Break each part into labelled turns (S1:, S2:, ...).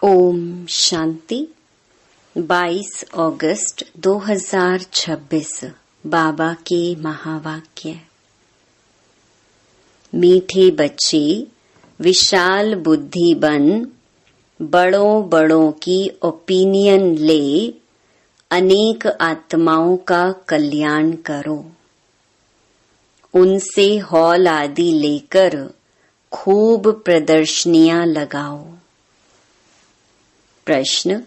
S1: ओम शांति। 22 अगस्त 2026 बाबा के महावाक्य। मीठे बच्चे विशाल बुद्धि बन, बड़ों बड़ों की ओपिनियन ले, अनेक आत्माओं का कल्याण करो। उनसे हॉल आदि लेकर खूब प्रदर्शनियां लगाओ। प्रश्न: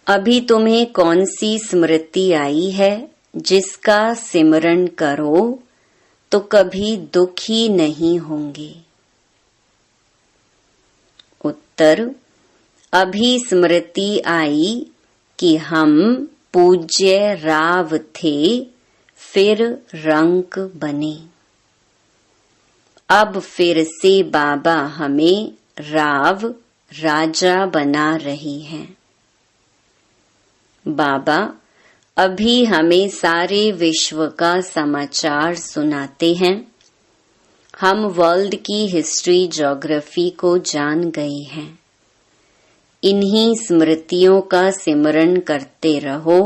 S1: अभी तुम्हें कौन सी स्मृति आई है जिसका सिमरण करो तो कभी दुखी नहीं होंगे? उत्तर: अभी स्मृति आई कि हम पूज्य राव थे, फिर रंक बने। अब फिर से बाबा हमें राव राजा बना रही हैं। बाबा अभी हमें सारे विश्व का समाचार सुनाते हैं। हम वर्ल्ड की हिस्ट्री ज्योग्राफी को जान गए हैं। इन्हीं स्मृतियों का सिमरण करते रहो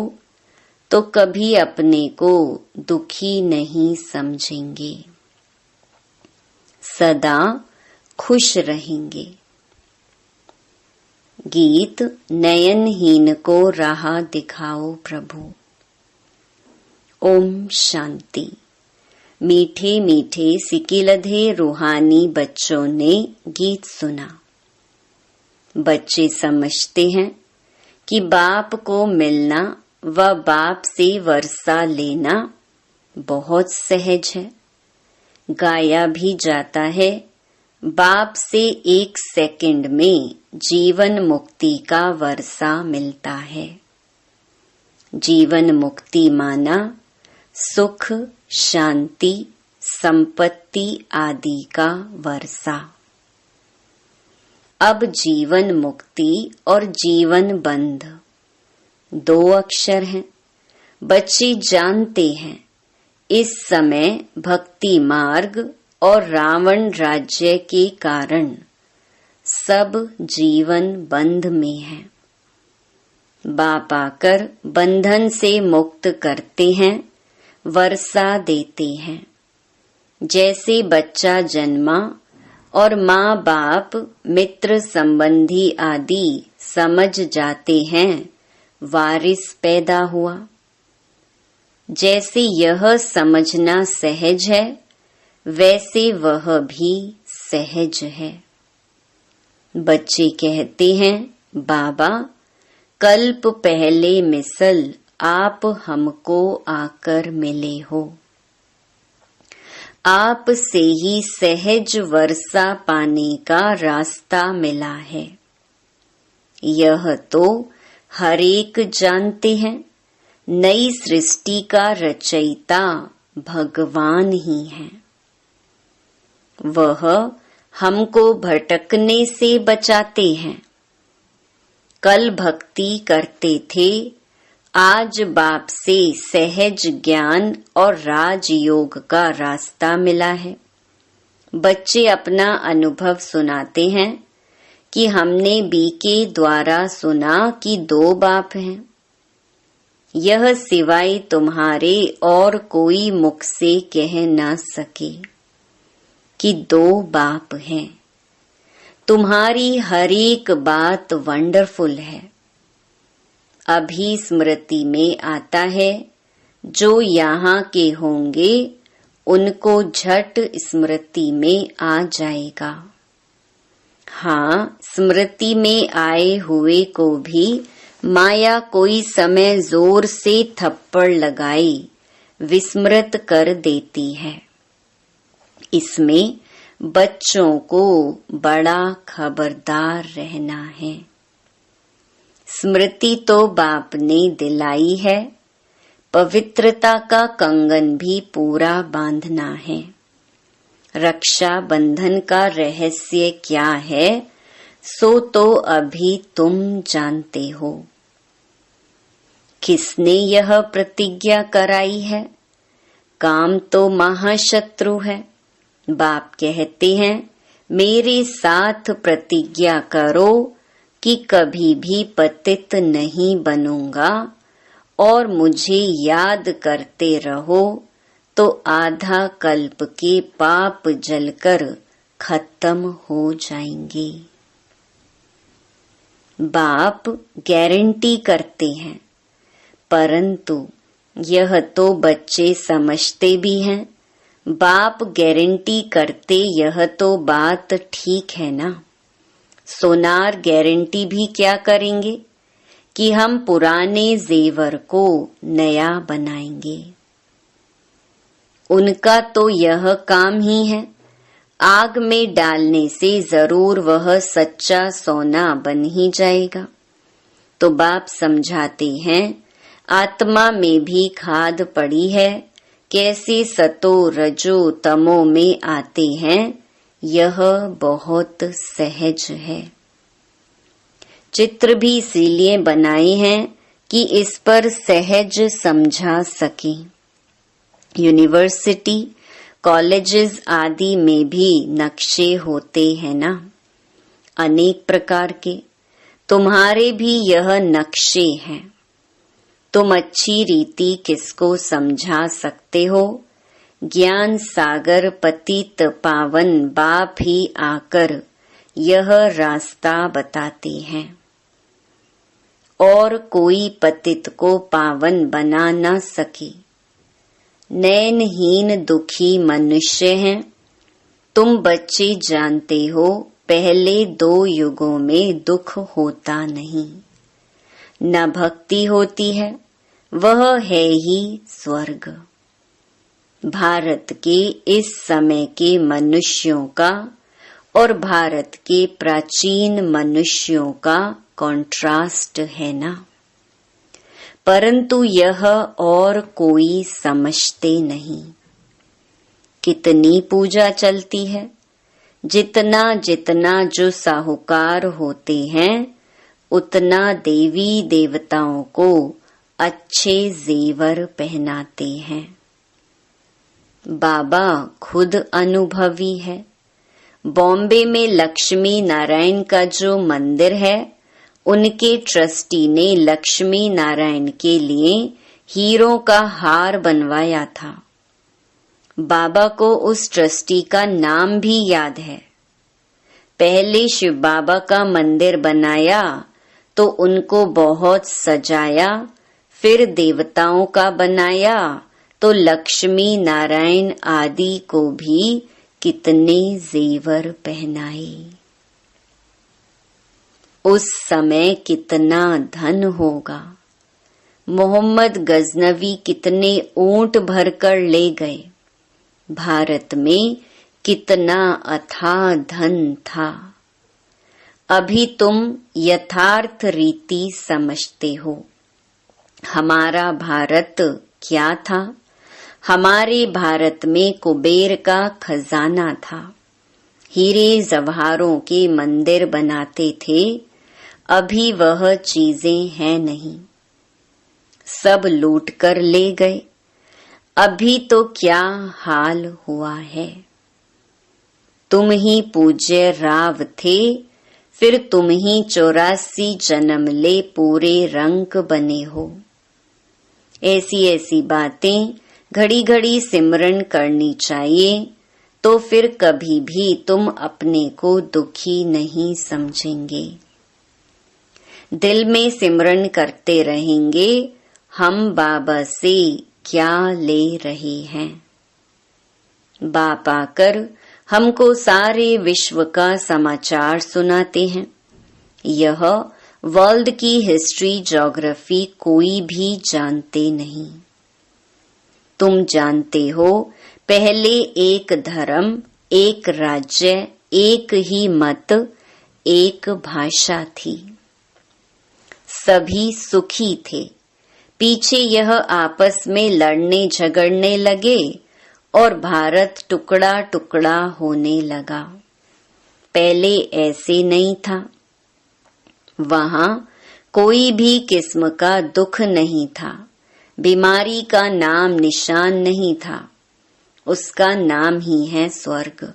S1: तो कभी अपने को दुखी नहीं समझेंगे, सदा खुश रहेंगे। गीत: नयनहीन को राह दिखाओ प्रभु। ओम शांति। मीठे मीठे सिकिलधे रूहानी बच्चों ने गीत सुना। बच्चे समझते हैं कि बाप को मिलना व बाप से वर्षा लेना बहुत सहज है। गाया भी जाता है, बाप से 1 सेकंड में जीवन मुक्ति का वर्षा मिलता है। जीवन मुक्ति माना सुख, शांति, संपत्ति आदि का वर्षा। अब जीवन मुक्ति और जीवन बंध 2 अक्षर हैं। बच्चे जानते हैं इस समय भक्ति मार्ग और रावण राज्य के कारण सब जीवन बंध में है। बाप आकर बंधन से मुक्त करते हैं, वर्षा देते हैं। जैसे बच्चा जन्मा और माँ बाप मित्र संबंधी आदि समझ जाते हैं, वारिस पैदा हुआ। जैसे यह समझना सहज है, वैसे वह भी सहज है। बच्चे कहते हैं, बाबा कल्प पहले मिसल आप हमको आकर मिले हो। आप से ही सहज वर्षा पाने का रास्ता मिला है। यह तो हर एक जानते हैं, नई सृष्टि का रचयिता भगवान ही है। वह हमको भटकने से बचाते हैं। कल भक्ति करते थे, आज बाप से सहज ज्ञान और राजयोग का रास्ता मिला है। बच्चे अपना अनुभव सुनाते हैं कि हमने बीके द्वारा सुना कि 2 बाप हैं। यह सिवाय तुम्हारे और कोई मुख से कह न सके कि 2 बाप हैं। तुम्हारी हर एक बात वंडरफुल है। अभी स्मृति में आता है, जो यहाँ के होंगे उनको झट स्मृति में आ जाएगा। हाँ, स्मृति में आए हुए को भी माया कोई समय जोर से थप्पड़ लगाई विस्मृत कर देती है। इसमें बच्चों को बड़ा खबरदार रहना है। स्मृति तो बाप ने दिलाई है, पवित्रता का कंगन भी पूरा बांधना है। रक्षा बंधन का रहस्य क्या है, सो तो अभी तुम जानते हो। किसने यह प्रतिज्ञा कराई है? काम तो महाशत्रु है। बाप कहते हैं, मेरे साथ प्रतिज्ञा करो कि कभी भी पतित नहीं बनूंगा और मुझे याद करते रहो तो आधा कल्प के पाप जलकर खत्म हो जाएंगे। बाप गारंटी करते हैं, परंतु यह तो बच्चे समझते भी हैं। बाप गारंटी करते यह तो बात ठीक है ना। सोनार गारंटी भी क्या करेंगे कि हम पुराने जेवर को नया बनाएंगे। उनका तो यह काम ही है। आग में डालने से जरूर वह सच्चा सोना बन ही जाएगा। तो बाप समझाते हैं, आत्मा में भी खाद पड़ी है, कैसे सतो रजो तमो में आते हैं, यह बहुत सहज है। चित्र भी इसीलिए बनाए हैं कि इस पर सहज समझा सकें। यूनिवर्सिटी, कॉलेजेस आदि में भी नक्शे होते हैं ना, अनेक प्रकार के। तुम्हारे भी यह नक्शे हैं। तुम अच्छी रीति किसको समझा सकते हो? ज्ञान सागर पतित पावन बाप ही आकर यह रास्ता बताते हैं, और कोई पतित को पावन बना न सके। नैनहीन दुखी मनुष्य हैं। तुम बच्चे जानते हो, पहले 2 युगों में दुख होता नहीं, न भक्ति होती है, वह है ही स्वर्ग। भारत के इस समय के मनुष्यों का और भारत के प्राचीन मनुष्यों का कॉन्ट्रास्ट है ना, परंतु यह और कोई समझते नहीं। कितनी पूजा चलती है, जितना जितना जो साहूकार होते हैं उतना देवी देवताओं को अच्छे जेवर पहनाते हैं। बाबा खुद अनुभवी है। बॉम्बे में लक्ष्मी नारायण का जो मंदिर है, उनके ट्रस्टी ने लक्ष्मी नारायण के लिए हीरों का हार बनवाया था। बाबा को उस ट्रस्टी का नाम भी याद है। पहले शिव बाबा का मंदिर बनाया तो उनको बहुत सजाया, फिर देवताओं का बनाया तो लक्ष्मी नारायण आदि को भी कितने जेवर पहनाए। उस समय कितना धन होगा। मोहम्मद गजनवी कितने ऊंट भरकर ले गए। भारत में कितना अथाह धन था। अभी तुम यथार्थ रीति समझते हो। हमारा भारत क्या था? हमारे भारत में कुबेर का खजाना था। हीरे जवाहरों के मंदिर बनाते थे। अभी वह चीजें हैं नहीं, सब लूट कर ले गए। अभी तो क्या हाल हुआ है। तुम ही पूज्य राव थे, फिर तुम ही 84 जन्म ले पूरे रंग बने हो। ऐसी ऐसी बातें घड़ी घड़ी सिमरन करनी चाहिए, तो फिर कभी भी तुम अपने को दुखी नहीं समझेंगे। दिल में सिमरन करते रहेंगे, हम बाबा से क्या ले रहे हैं। बाप आकर हमको सारे विश्व का समाचार सुनाते हैं। यह वर्ल्ड की हिस्ट्री ज्योग्राफी कोई भी जानते नहीं। तुम जानते हो, पहले एक धर्म, एक राज्य, एक ही मत, एक भाषा थी। सभी सुखी थे। पीछे यह आपस में लड़ने झगड़ने लगे और भारत टुकड़ा टुकड़ा होने लगा। पहले ऐसे नहीं था। वहां कोई भी किस्म का दुख नहीं था। बीमारी का नाम निशान नहीं था। उसका नाम ही है स्वर्ग।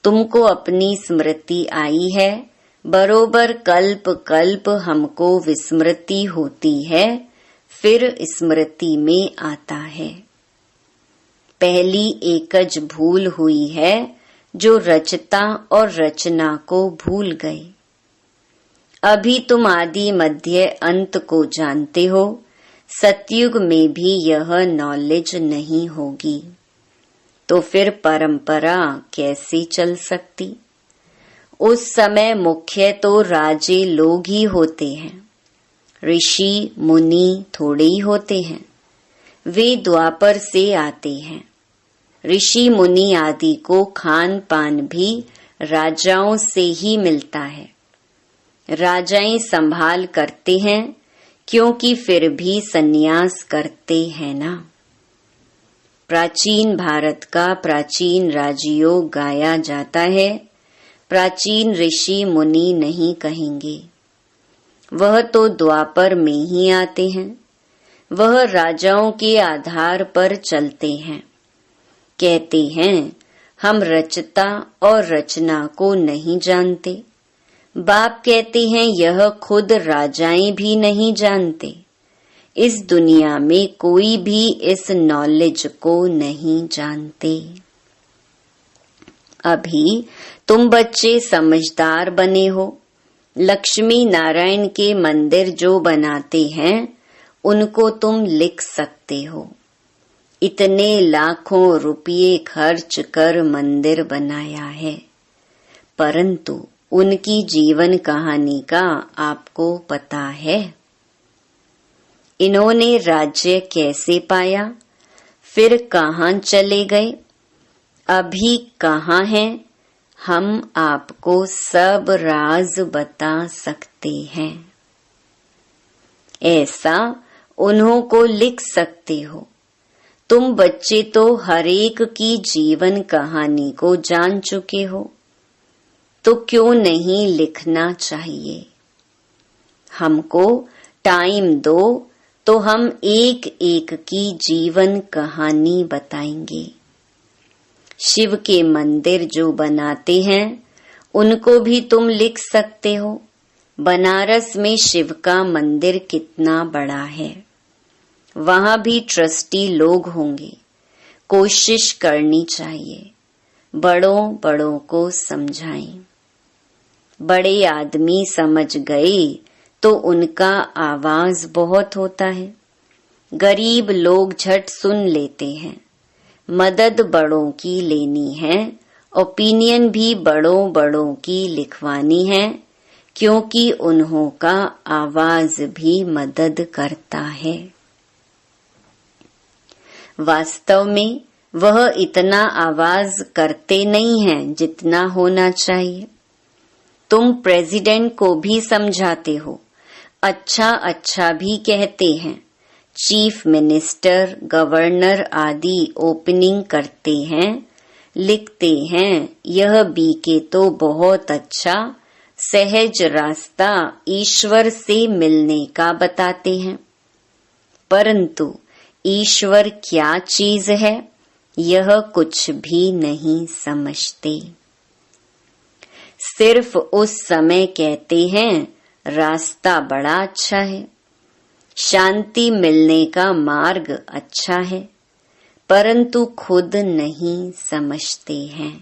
S1: तुमको अपनी स्मृति आई है, बरोबर कल्प कल्प हमको विस्मृति होती है, फिर स्मृति में आता है। पहली एकज भूल हुई है जो रचता और रचना को भूल गए। अभी तुम आदि मध्य अंत को जानते हो, सतयुग में भी यह नॉलेज नहीं होगी तो फिर परंपरा कैसे चल सकती। उस समय मुख्य तो राजे लोग ही होते हैं, ऋषि मुनि थोड़े ही होते हैं। वे द्वापर से आते हैं। ऋषि मुनि आदि को खान पान भी राजाओं से ही मिलता है। राजाएं संभाल करते हैं क्योंकि फिर भी सन्यास करते हैं ना। प्राचीन भारत का प्राचीन राजयोग गाया जाता है, प्राचीन ऋषि मुनि नहीं कहेंगे। वह तो द्वापर में ही आते हैं। वह राजाओं के आधार पर चलते हैं। कहते हैं हम रचता और रचना को नहीं जानते। बाप कहते हैं यह खुद राजाएं भी नहीं जानते। इस दुनिया में कोई भी इस नॉलेज को नहीं जानते। अभी तुम बच्चे समझदार बने हो। लक्ष्मी नारायण के मंदिर जो बनाते हैं उनको तुम लिख सकते हो। इतने लाखों रुपये खर्च कर मंदिर बनाया है, परंतु उनकी जीवन कहानी का आपको पता है। इन्होंने राज्य कैसे पाया, फिर कहाँ चले गए, अभी कहाँ हैं, हम आपको सब राज बता सकते हैं। ऐसा उन्हों को लिख सकते हो। तुम बच्चे तो हर एक की जीवन कहानी को जान चुके हो, तो क्यों नहीं लिखना चाहिए। हमको टाइम दो तो हम एक एक की जीवन कहानी बताएंगे। शिव के मंदिर जो बनाते हैं उनको भी तुम लिख सकते हो। बनारस में शिव का मंदिर कितना बड़ा है, वहां भी ट्रस्टी लोग होंगे। कोशिश करनी चाहिए, बड़ों बड़ों को समझाएं। बड़े आदमी समझ गए तो उनका आवाज बहुत होता है। गरीब लोग झट सुन लेते हैं। मदद बड़ों की लेनी है, ओपिनियन भी बड़ों बड़ों की लिखवानी है, क्योंकि उन्हों का आवाज भी मदद करता है। वास्तव में वह इतना आवाज करते नहीं हैं जितना होना चाहिए। तुम प्रेसिडेंट को भी समझाते हो, अच्छा अच्छा भी कहते हैं। चीफ मिनिस्टर, गवर्नर आदि ओपनिंग करते हैं, लिखते हैं यह बीके तो बहुत अच्छा सहज रास्ता ईश्वर से मिलने का बताते हैं। परंतु ईश्वर क्या चीज है यह कुछ भी नहीं समझते। सिर्फ उस समय कहते हैं रास्ता बड़ा अच्छा है, शांति मिलने का मार्ग अच्छा है, परंतु खुद नहीं समझते हैं।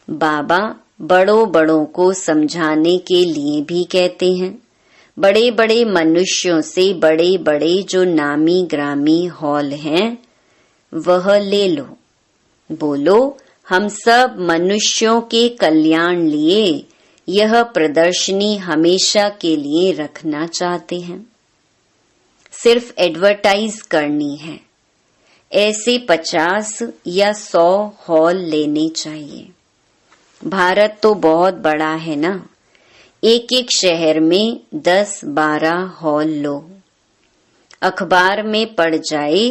S1: बाबा बड़ों बड़ों को समझाने के लिए भी कहते हैं। बड़े बड़े मनुष्यों से बड़े बड़े जो नामी ग्रामी हॉल हैं वह ले लो। बोलो हम सब मनुष्यों के कल्याण लिए यह प्रदर्शनी हमेशा के लिए रखना चाहते हैं। सिर्फ एडवर्टाइज करनी है। ऐसे 50 या 100 हॉल लेने चाहिए। भारत तो बहुत बड़ा है ना, एक एक शहर में 10-12 हॉल लो। अखबार में पढ़ जाए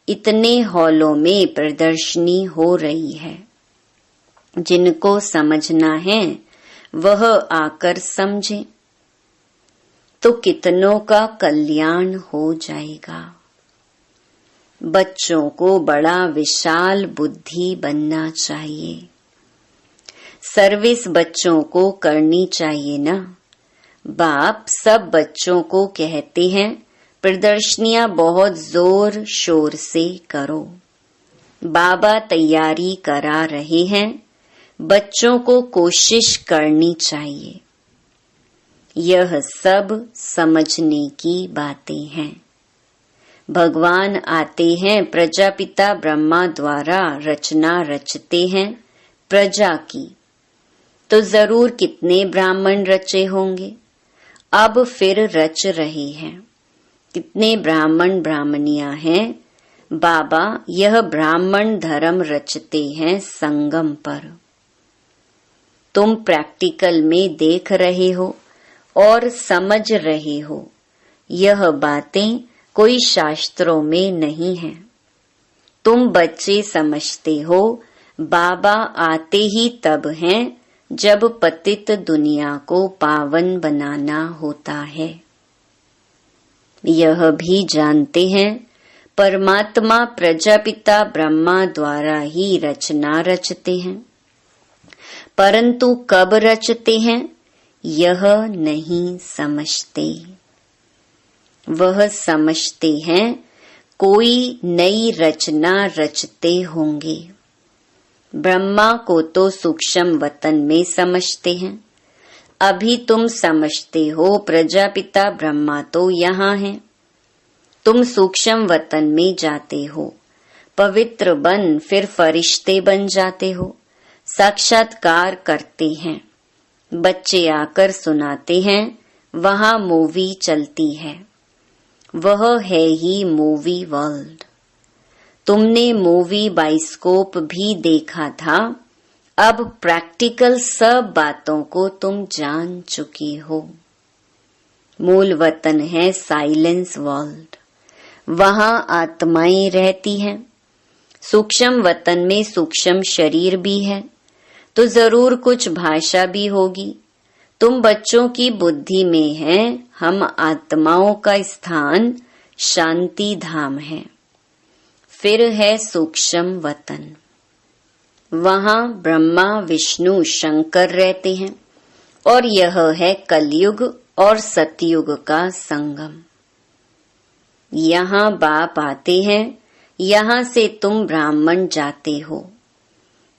S1: इतने हॉलों में प्रदर्शनी हो रही है। जिनको समझना है वह आकर समझे तो कितनों का कल्याण हो जाएगा। बच्चों को बड़ा विशाल बुद्धि बनना चाहिए। सर्विस बच्चों को करनी चाहिए ना। बाप सब बच्चों को कहते हैं प्रदर्शनियां बहुत जोर शोर से करो। बाबा तैयारी करा रहे हैं, बच्चों को कोशिश करनी चाहिए। यह सब समझने की बातें हैं। भगवान आते हैं, प्रजापिता ब्रह्मा द्वारा रचना रचते हैं प्रजा की, तो जरूर कितने ब्राह्मण रचे होंगे। अब फिर रच रहे हैं। कितने ब्राह्मण ब्राह्मणियां हैं। बाबा यह ब्राह्मण धर्म रचते हैं संगम पर। तुम प्रैक्टिकल में देख रहे हो और समझ रहे हो। यह बातें कोई शास्त्रों में नहीं है। तुम बच्चे समझते हो बाबा आते ही तब हैं जब पतित दुनिया को पावन बनाना होता है। यह भी जानते हैं परमात्मा प्रजापिता ब्रह्मा द्वारा ही रचना रचते हैं, परंतु कब रचते हैं यह नहीं समझते। वह समझते हैं कोई नई रचना रचते होंगे। ब्रह्मा को तो सूक्ष्म वतन में समझते हैं। अभी तुम समझते हो प्रजापिता ब्रह्मा तो यहाँ है। तुम सूक्ष्म वतन में जाते हो, पवित्र बन फिर फरिश्ते बन जाते हो, साक्षात्कार करते हैं। बच्चे आकर सुनाते हैं, वहाँ मूवी चलती है। वह है ही मूवी वर्ल्ड। तुमने मूवी बाइस्कोप भी देखा था। अब प्रैक्टिकल सब बातों को तुम जान चुकी हो। मूल वतन है साइलेंस वर्ल्ड। वहाँ आत्माएं रहती हैं। सूक्ष्म वतन में सूक्ष्म शरीर भी है, तो जरूर कुछ भाषा भी होगी। तुम बच्चों की बुद्धि में है, हम आत्माओं का स्थान शांति धाम है। फिर है सूक्ष्म वतन। वहाँ ब्रह्मा विष्णु शंकर रहते हैं और यह है कलयुग और सतयुग का संगम। यहाँ बाप आते हैं, यहाँ से तुम ब्राह्मण जाते हो।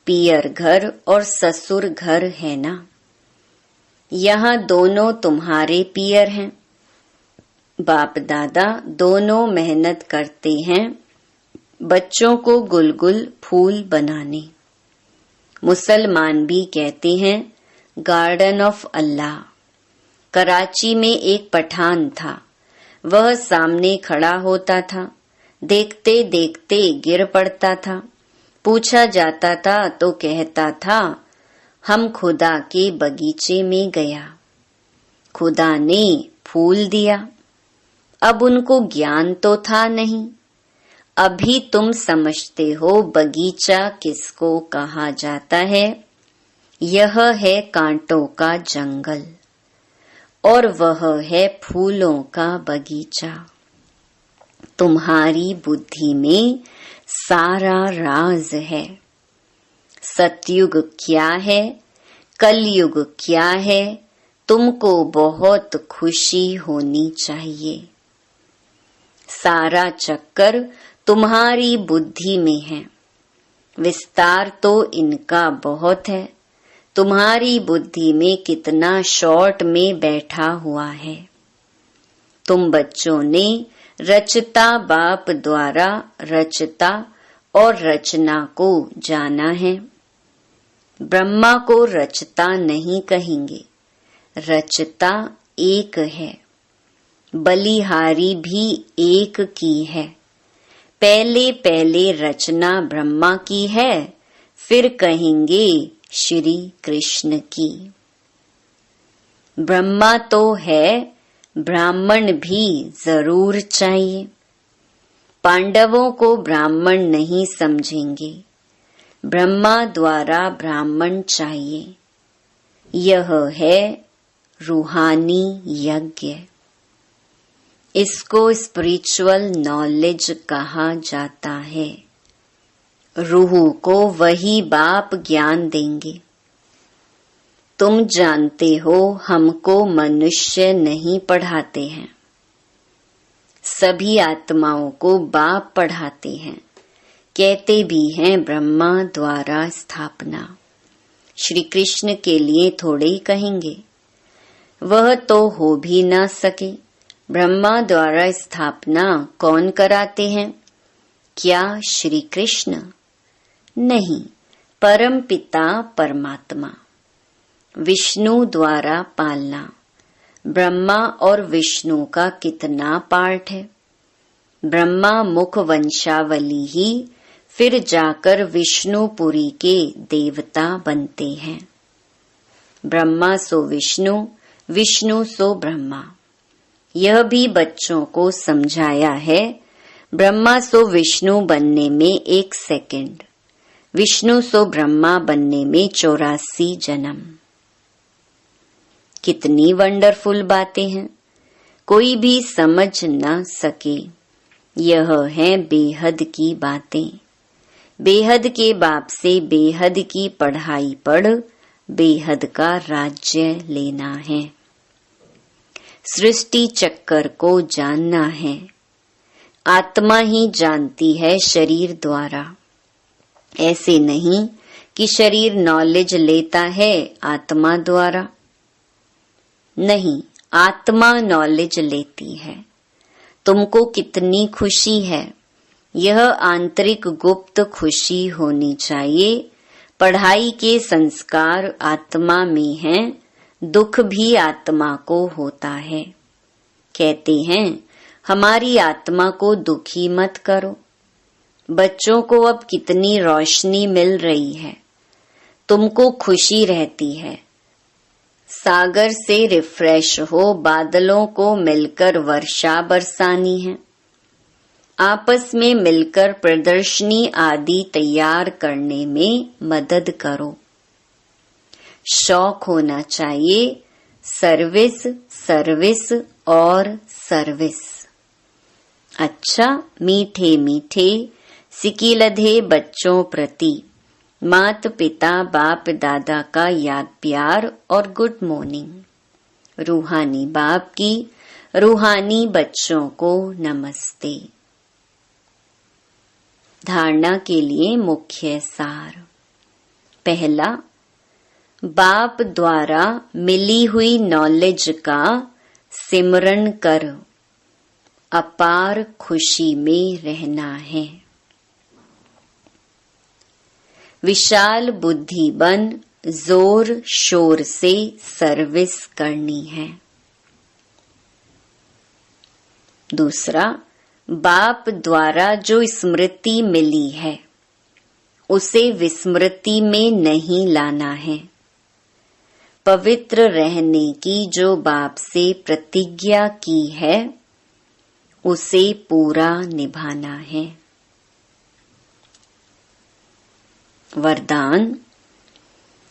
S1: पियर घर और ससुर घर है ना। यहाँ दोनों तुम्हारे पियर हैं। बाप दादा दोनों मेहनत करते हैं बच्चों को गुलगुल फूल बनाने। मुसलमान भी कहते हैं गार्डन ऑफ अल्लाह। कराची में एक पठान था। वह सामने खड़ा होता था, देखते देखते गिर पड़ता था। पूछा जाता था तो कहता था हम खुदा के बगीचे में गया, खुदा ने फूल दिया। अब उनको ज्ञान तो था नहीं। अभी तुम समझते हो बगीचा किसको कहा जाता है। यह है कांटों का जंगल और वह है फूलों का बगीचा। तुम्हारी बुद्धि में सारा राज है। सतयुग क्या है, कलयुग क्या है, तुमको बहुत खुशी होनी चाहिए। सारा चक्कर तुम्हारी बुद्धि में है। विस्तार तो इनका बहुत है। तुम्हारी बुद्धि में कितना शॉर्ट में बैठा हुआ है। तुम बच्चों ने रचता बाप द्वारा रचता और रचना को जाना है। ब्रह्मा को रचता नहीं कहेंगे, रचता एक है। बलिहारी भी एक की है। पहले पहले रचना ब्रह्मा की है, फिर कहेंगे श्री कृष्ण की। ब्रह्मा तो है, ब्राह्मण भी जरूर चाहिए। पांडवों को ब्राह्मण नहीं समझेंगे, ब्रह्मा द्वारा ब्राह्मण चाहिए। यह है रूहानी यज्ञ। इसको स्पिरिचुअल नॉलेज कहा जाता है। रूह को वही बाप ज्ञान देंगे। तुम जानते हो हमको मनुष्य नहीं पढ़ाते हैं, सभी आत्माओं को बाप पढ़ाते हैं। कहते भी हैं ब्रह्मा द्वारा स्थापना। श्री कृष्ण के लिए थोड़े ही कहेंगे, वह तो हो भी ना सके। ब्रह्मा द्वारा स्थापना कौन कराते हैं? क्या श्री कृष्ण? नहीं, परम पिता परमात्मा। विष्णु द्वारा पालना। ब्रह्मा और विष्णु का कितना पार्ट है? ब्रह्मा मुख वंशावली ही फिर जाकर विष्णुपुरी के देवता बनते हैं। ब्रह्मा सो विष्णु, विष्णु सो ब्रह्मा। यह भी बच्चों को समझाया है। ब्रह्मा सो विष्णु बनने में 1 सेकंड, विष्णु सो ब्रह्मा बनने में 84 जन्म। कितनी वंडरफुल बातें हैं, कोई भी समझ न सके। यह है बेहद की बातें। बेहद के बाप से बेहद की पढ़ाई पढ़ बेहद का राज्य लेना है। सृष्टि चक्कर को जानना है। आत्मा ही जानती है शरीर द्वारा। ऐसे नहीं कि शरीर नॉलेज लेता है आत्मा द्वारा। नहीं, आत्मा नॉलेज लेती है। तुमको कितनी खुशी है। यह आंतरिक गुप्त खुशी होनी चाहिए। पढ़ाई के संस्कार आत्मा में हैं, दुख भी आत्मा को होता है। कहते हैं हमारी आत्मा को दुखी मत करो। बच्चों को अब कितनी रोशनी मिल रही है, तुमको खुशी रहती है। सागर से रिफ्रेश हो, बादलों को मिलकर वर्षा बरसानी है। आपस में मिलकर प्रदर्शनी आदि तैयार करने में मदद करो। शौक होना चाहिए, सर्विस सर्विस और सर्विस। अच्छा, मीठे मीठे सिकीलधे बच्चों प्रति मात पिता बाप दादा का याद प्यार और गुड मॉर्निंग। रूहानी बाप की रूहानी बच्चों को नमस्ते। धारणा के लिए मुख्य सार। पहला, बाप द्वारा मिली हुई नॉलेज का सिमरन कर अपार खुशी में रहना है। विशाल बुद्धि बन जोर शोर से सर्विस करनी है। दूसरा, बाप द्वारा जो स्मृति मिली है उसे विस्मृति में नहीं लाना है। पवित्र रहने की जो बाप से प्रतिज्ञा की है उसे पूरा निभाना है। वरदान,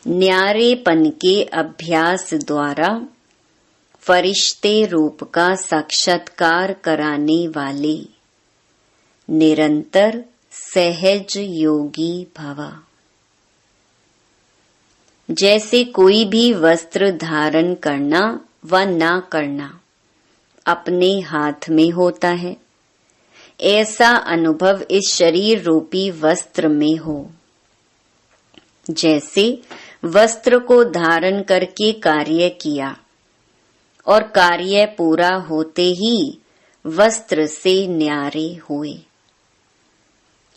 S1: न्यारेपन के अभ्यास द्वारा फरिश्ते रूप का साक्षात्कार कराने वाले निरंतर सहज योगी भव। जैसे कोई भी वस्त्र धारण करना व ना करना अपने हाथ में होता है, ऐसा अनुभव इस शरीर रूपी वस्त्र में हो। जैसे वस्त्र को धारण करके कार्य किया और कार्य पूरा होते ही वस्त्र से न्यारे हुए।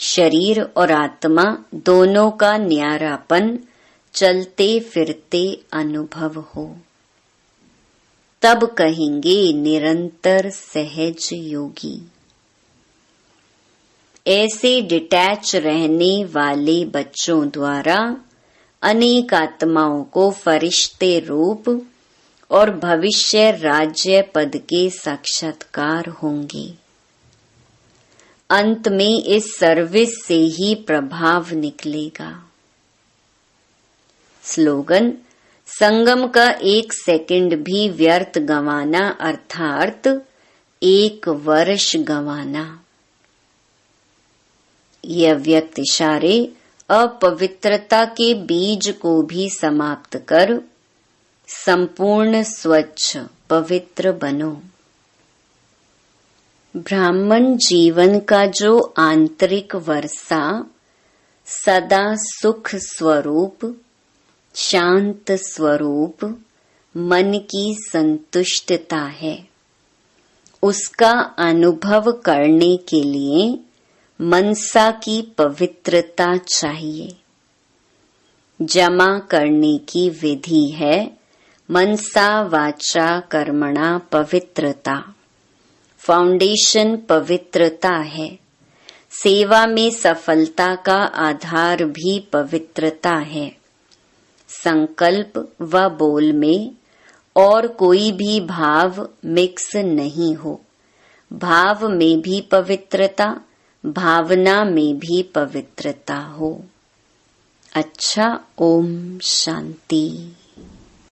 S1: शरीर और आत्मा दोनों का न्यारापन चलते फिरते अनुभव हो, तब कहेंगे निरंतर सहज योगी। ऐसे डिटैच रहने वाले बच्चों द्वारा अनेक आत्माओं को फरिश्ते रूप और भविष्य राज्य पद के साक्षात्कार होंगे। अंत में इस सर्विस से ही प्रभाव निकलेगा। स्लोगन, संगम का 1 सेकंड भी व्यर्थ गंवाना अर्थात 1 वर्ष गंवाना। यह व्यक्त इशारे अपवित्रता के बीज को भी समाप्त कर संपूर्ण स्वच्छ पवित्र बनो। ब्राह्मण जीवन का जो आंतरिक वर्षा सदा सुख स्वरूप, शांत स्वरूप, मन की संतुष्टता है, उसका अनुभव करने के लिए मनसा की पवित्रता चाहिए। जमा करने की विधि है मनसा वाचा कर्मणा पवित्रता। फाउंडेशन पवित्रता है। सेवा में सफलता का आधार भी पवित्रता है। संकल्प व बोल में और कोई भी भाव मिक्स नहीं हो। भाव में भी पवित्रता, भावना में भी पवित्रता हो। अच्छा, ओम शांति।